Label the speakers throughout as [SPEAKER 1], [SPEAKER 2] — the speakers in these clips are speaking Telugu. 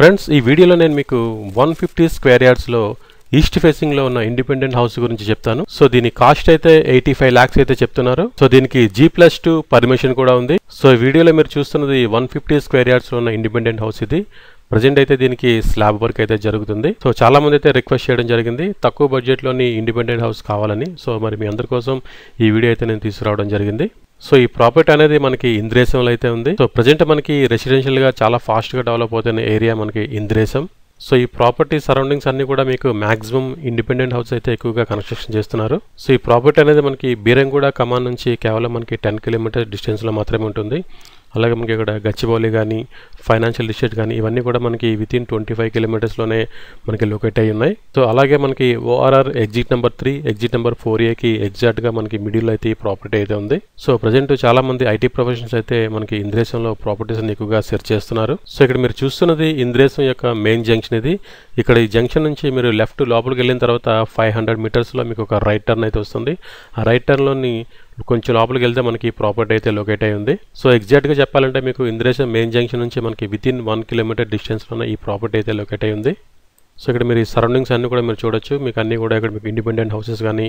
[SPEAKER 1] ఫ్రెండ్స్, ఈ వీడియోలో నేను మీకు 150 స్క్వేర్ యార్డ్స్లో ఈస్ట్ ఫేసింగ్లో ఉన్న ఇండిపెండెంట్ హౌస్ గురించి చెప్తాను. సో దీని కాస్ట్ అయితే 85 lakhs అయితే చెప్తున్నారు. సో దీనికి G+2 పర్మిషన్ కూడా ఉంది. సో ఈ వీడియోలో మీరు చూస్తున్నది 150 స్క్వేర్ యార్డ్స్లో ఉన్న ఇండిపెండెంట్ హౌస్ ఇది. ప్రజెంట్ అయితే దీనికి స్లాబ్ వర్క్ అయితే జరుగుతుంది. సో చాలా మంది అయితే రిక్వెస్ట్ చేయడం జరిగింది తక్కువ బడ్జెట్లోని ఇండిపెండెంట్ హౌస్ కావాలని. సో మరి మీ అందరి కోసం ఈ వీడియో అయితే నేను తీసుకురావడం జరిగింది. సో ఈ ప్రాపర్టీ అనేది మనకి ఇంద్రేశంలో అయితే ఉంది. సో ప్రజెంట్ మనకి రెసిడెన్షియల్గా చాలా ఫాస్ట్గా డెవలప్ అవుతున్న ఏరియా మనకి ఇంద్రేశం. సో ఈ ప్రాపర్టీ సరౌండింగ్స్ అన్ని కూడా మీకు మాక్సిమం ఇండిపెండెంట్ హౌస్ అయితే ఎక్కువగా కన్స్ట్రక్షన్ చేస్తున్నారు. సో ఈ ప్రాపర్టీ అనేది మనకి బీరంగూడ కమాన్ నుంచి కేవలం మనకి 10 kilometers డిస్టెన్స్లో మాత్రమే ఉంటుంది. అలాగే మనకి ఇక్కడ గచ్చిబౌలి కానీ ఫైనాన్షియల్ డిస్ట్రిక్ట్ కానీ ఇవన్నీ కూడా మనకి వితిన్ 25 kilometersలోనే మనకి లొకేట్ అయ్యి ఉన్నాయి. సో అలాగే మనకి ORR exit number 3 exit number 4Aకి ఎగ్జాక్ట్గా మనకి మిడిల్లో అయితే ఈ ప్రాపర్టీ అయితే ఉంది. సో ప్రజెంట్ చాలా మంది ఐటీ ప్రొఫెషనల్స్ అయితే మనకి ఇంద్రేశంలో ప్రాపర్టీస్ అని ఎక్కువగా సెర్చ్ చేస్తున్నారు. సో ఇక్కడ మీరు చూస్తున్నది ఇంద్రేశం యొక్క మెయిన్ జంక్షన్ ఇది. ఇక్కడ ఈ జంక్షన్ నుంచి మీరు లెఫ్ట్ లోపలికి వెళ్ళిన తర్వాత 500 metersలో మీకు ఒక రైట్ టర్న్ అయితే వస్తుంది. ఆ రైట్ టర్న్లోని కొంచెం లోపలికి వెళ్తే మనకి ప్రాపర్టీ అయితే లొకేట్ అయి ఉంది. సో ఎగ్జాక్ట్గా చెప్పాలంటే మీకు ఇంద్రేశం మెయిన్ జంక్షన్ నుంచి మనకి వితిన్ 1 kilometer డిస్టెన్స్లోనే ఈ ప్రాపర్టీ అయితే లొకేట్ అయి ఉంది. సో ఇక్కడ మీరు ఈ సరౌండింగ్స్ అన్నీ కూడా మీరు చూడొచ్చు. మీకు అన్నీ కూడా ఇక్కడ మీకు ఇండిపెండెంట్ హౌసెస్ కానీ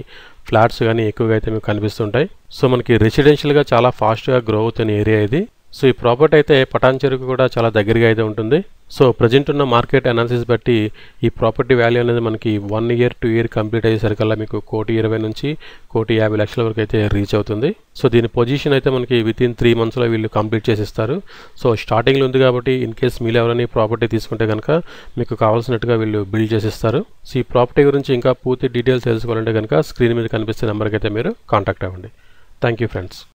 [SPEAKER 1] ఫ్లాట్స్ కానీ ఎక్కువగా అయితే మీకు కనిపిస్తుంటాయి. సో మనకి రెసిడెన్షియల్గా చాలా ఫాస్ట్గా గ్రో అవుతున్న ఏరియా ఇది. సో ఈ ప్రాపర్టీ అయితే పటాన్ చెరుకు కూడా చాలా దగ్గరగా అయితే ఉంటుంది. సో ప్రజెంట్ ఉన్న మార్కెట్ అనాలిసిస్ బట్టి ఈ ప్రాపర్టీ వాల్యూ అనేది మనకి 1 year 2 year కంప్లీట్ అయ్యేసరికల్లా మీకు 1,20,00,000 నుంచి 1,50,00,000 వరకు అయితే రీచ్ అవుతుంది. సో దీని పొజిషన్ అయితే మనకి వితిన్ 3 monthsలో వీళ్ళు కంప్లీట్ చేసిస్తారు. సో స్టార్టింగ్లో ఉంది కాబట్టి ఇన్ కేస్ మీరు ఎవరైనా ప్రాపర్టీ తీసుకుంటే కనుక మీకు కావాల్సినట్టుగా వీళ్ళు బిల్డ్ చేసిస్తారు. సో ఈ ప్రాపర్టీ గురించి ఇంకా పూర్తి డీటెయిల్స్ తెలుసుకోవాలంటే కనుక స్క్రీన్ మీద కనిపిస్తే నెంబర్కి అయితే మీరు కాంటాక్ట్ అవ్వండి. Thank you friends.